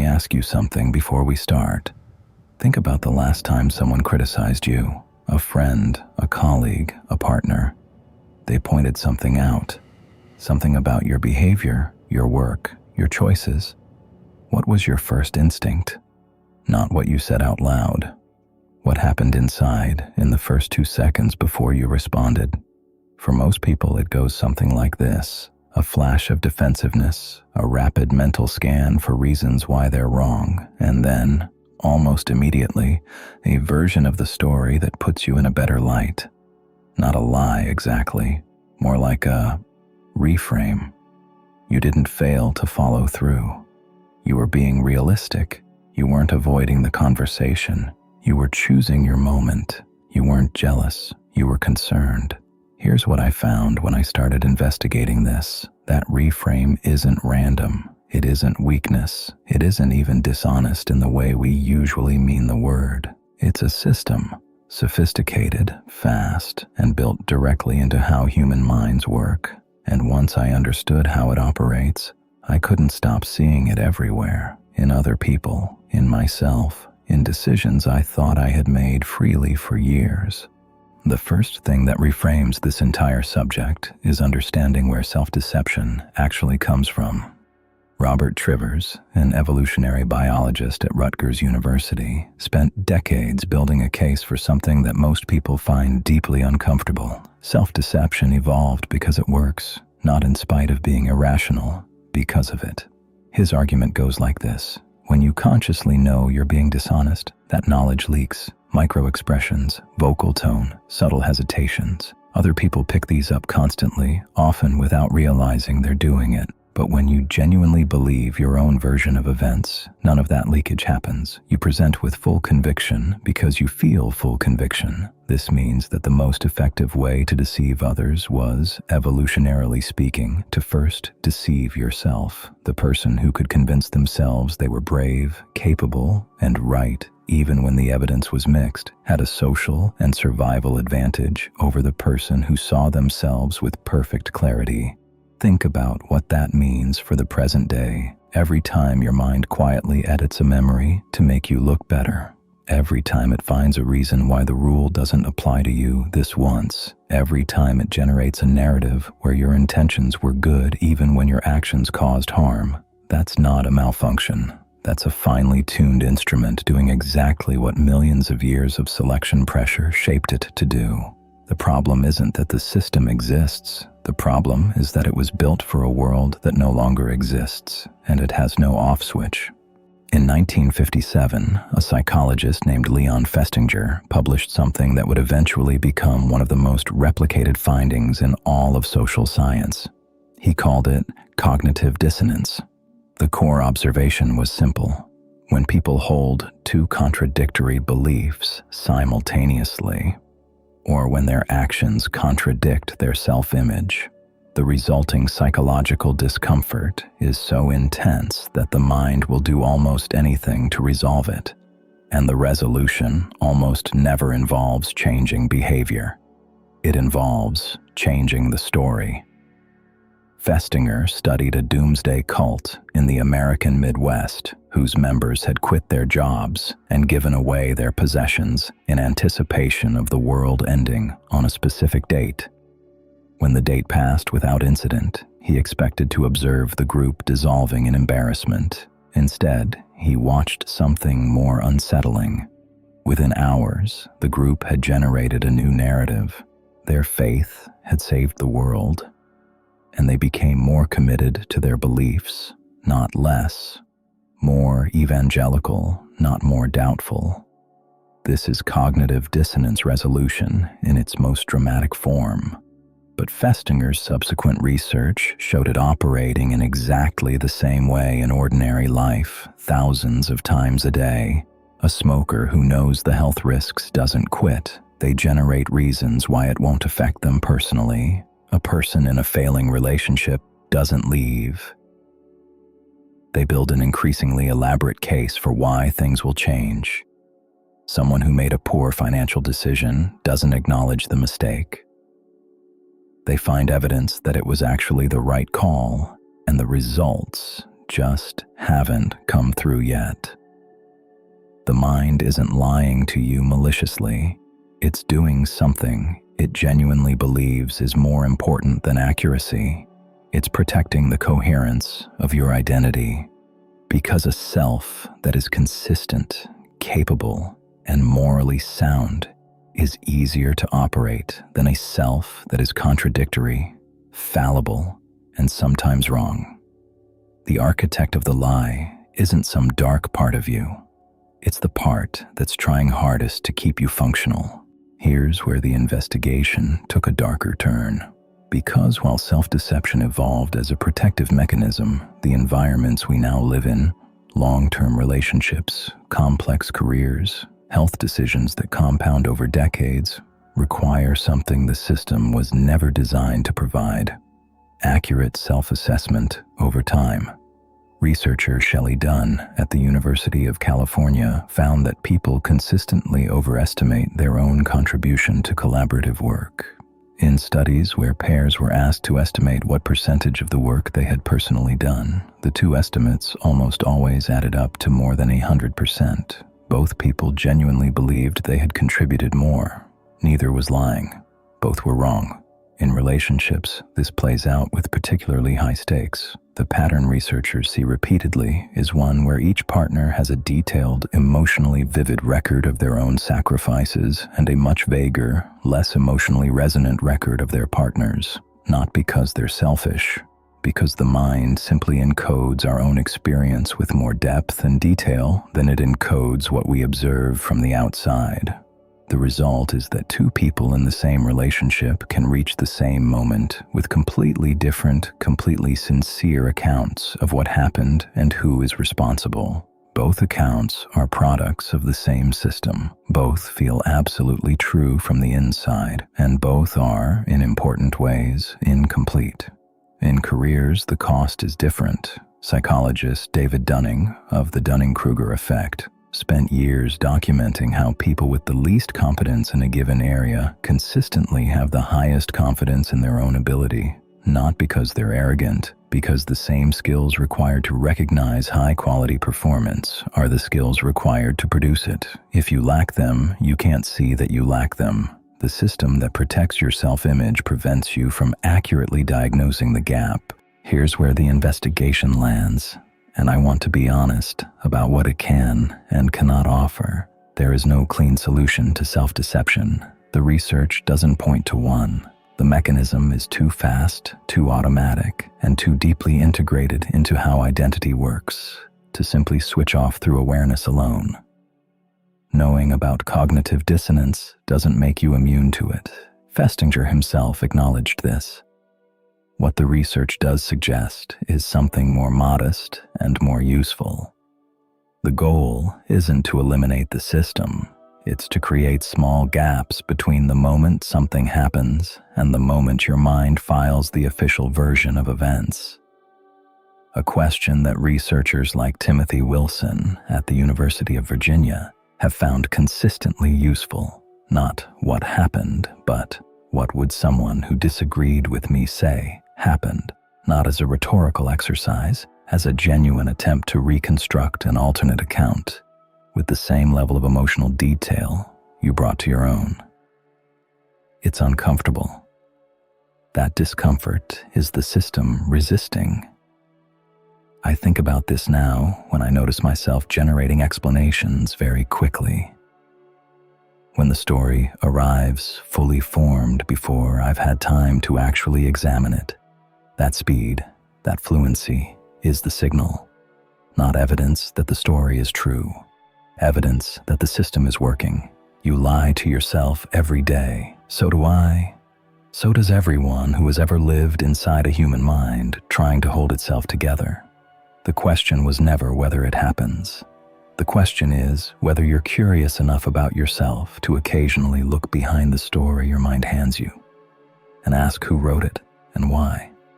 me ask you something before we start. Think about the last time someone criticized you, a friend, a colleague, a partner. They pointed something out, something about your behavior, your work, your choices. What was your first instinct? Not what you said out loud. What happened inside in the first 2 seconds before you responded? For most people, it goes something like this: a flash of defensiveness, a rapid mental scan for reasons why they're wrong, and then, almost immediately, a version of the story that puts you in a better light. Not a lie exactly, more like a reframe. You didn't fail to follow through. You were being realistic. You weren't avoiding the conversation. You were choosing your moment. You weren't jealous. You were concerned. Here's what I found when I started investigating this. That reframe isn't random. It isn't weakness. It isn't even dishonest in the way we usually mean the word. It's a system, sophisticated, fast, and built directly into how human minds work. And once I understood how it operates, I couldn't stop seeing it everywhere, in other people, in myself, in decisions I thought I had made freely for years. The first thing that reframes this entire subject is understanding where self-deception actually comes from. Robert Trivers, an evolutionary biologist at Rutgers University, spent decades building a case for something that most people find deeply uncomfortable. Self-deception evolved because it works, not in spite of being irrational, because of it. His argument goes like this: when you consciously know you're being dishonest, that knowledge leaks. Micro-expressions, vocal tone, subtle hesitations. Other people pick these up constantly, often without realizing they're doing it. But when you genuinely believe your own version of events, none of that leakage happens. You present with full conviction because you feel full conviction. This means that the most effective way to deceive others was, evolutionarily speaking, to first deceive yourself. The person who could convince themselves they were brave, capable, and right, even when the evidence was mixed, had a social and survival advantage over the person who saw themselves with perfect clarity. Think about what that means for the present day. Every time your mind quietly edits a memory to make you look better. Every time it finds a reason why the rule doesn't apply to you this once. Every time it generates a narrative where your intentions were good even when your actions caused harm. That's not a malfunction. That's a finely tuned instrument doing exactly what millions of years of selection pressure shaped it to do. The problem isn't that the system exists. The problem is that it was built for a world that no longer exists, and it has no off switch. In 1957, a psychologist named Festinger published something that would eventually become one of the most replicated findings in all of social science. He called it cognitive dissonance. The core observation was simple. When people hold two contradictory beliefs simultaneously, or when their actions contradict their self-image, the resulting psychological discomfort is so intense that the mind will do almost anything to resolve it, and the resolution almost never involves changing behavior. It involves changing the story. Festinger studied a doomsday cult in the American Midwest whose members had quit their jobs and given away their possessions in anticipation of the world ending on a specific date. When the date passed without incident, he expected to observe the group dissolving in embarrassment. Instead, he watched something more unsettling. Within hours, the group had generated a new narrative. Their faith had saved the world, and they became more committed to their beliefs, not less. More evangelical, not more doubtful. This is cognitive dissonance resolution in its most dramatic form. But Festinger's subsequent research showed it operating in exactly the same way in ordinary life, thousands of times a day. A smoker who knows the health risks doesn't quit. They generate reasons why it won't affect them personally. A person in a failing relationship doesn't leave. They build an increasingly elaborate case for why things will change. Someone who made a poor financial decision doesn't acknowledge the mistake. They find evidence that it was actually the right call, and the results just haven't come through yet. The mind isn't lying to you maliciously. It's doing something it genuinely believes is more important than accuracy. It's protecting the coherence of your identity, because a self that is consistent, capable, and morally sound is easier to operate than a self that is contradictory, fallible, and sometimes wrong. The architect of the lie isn't some dark part of you. It's the part that's trying hardest to keep you functional. Here's where the investigation took a darker turn. Because while self-deception evolved as a protective mechanism, the environments we now live in, long-term relationships, complex careers, health decisions that compound over decades, require something the system was never designed to provide: accurate self-assessment over time. Researcher Shelley Dunn at the University of California found that people consistently overestimate their own contribution to collaborative work. In studies where pairs were asked to estimate what percentage of the work they had personally done, the two estimates almost always added up to more than 100%. Both people genuinely believed they had contributed more. Neither was lying. Both were wrong. In relationships, this plays out with particularly high stakes. The pattern researchers see repeatedly is one where each partner has a detailed, emotionally vivid record of their own sacrifices and a much vaguer, less emotionally resonant record of their partner's. Not because they're selfish, because the mind simply encodes our own experience with more depth and detail than it encodes what we observe from the outside. The result is that two people in the same relationship can reach the same moment with completely different, completely sincere accounts of what happened and who is responsible. Both accounts are products of the same system. Both feel absolutely true from the inside, and both are, in important ways, incomplete. In careers, the cost is different. Psychologist David Dunning, of the Dunning-Kruger effect, spent years documenting how people with the least competence in a given area consistently have the highest confidence in their own ability, not because they're arrogant, because the same skills required to recognize high-quality performance are the skills required to produce it. If you lack them, you can't see that you lack them. The system that protects your self-image prevents you from accurately diagnosing the gap. Here's where the investigation lands. And I want to be honest about what it can and cannot offer. There is no clean solution to self-deception. The research doesn't point to one. The mechanism is too fast, too automatic, and too deeply integrated into how identity works to simply switch off through awareness alone. Knowing about cognitive dissonance doesn't make you immune to it. Festinger himself acknowledged this. What the research does suggest is something more modest and more useful. The goal isn't to eliminate the system. It's to create small gaps between the moment something happens and the moment your mind files the official version of events. A question that researchers like Timothy Wilson at the University of Virginia have found consistently useful. Not what happened, but what would someone who disagreed with me say happened, not as a rhetorical exercise, as a genuine attempt to reconstruct an alternate account with the same level of emotional detail you brought to your own. It's uncomfortable. That discomfort is the system resisting. I think about this now when I notice myself generating explanations very quickly. When the story arrives fully formed before I've had time to actually examine it. That speed, that fluency, is the signal, not evidence that the story is true, evidence that the system is working. You lie to yourself every day. So do I. So does everyone who has ever lived inside a human mind trying to hold itself together. The question was never whether it happens. The question is whether you're curious enough about yourself to occasionally look behind the story your mind hands you and ask who wrote it and why.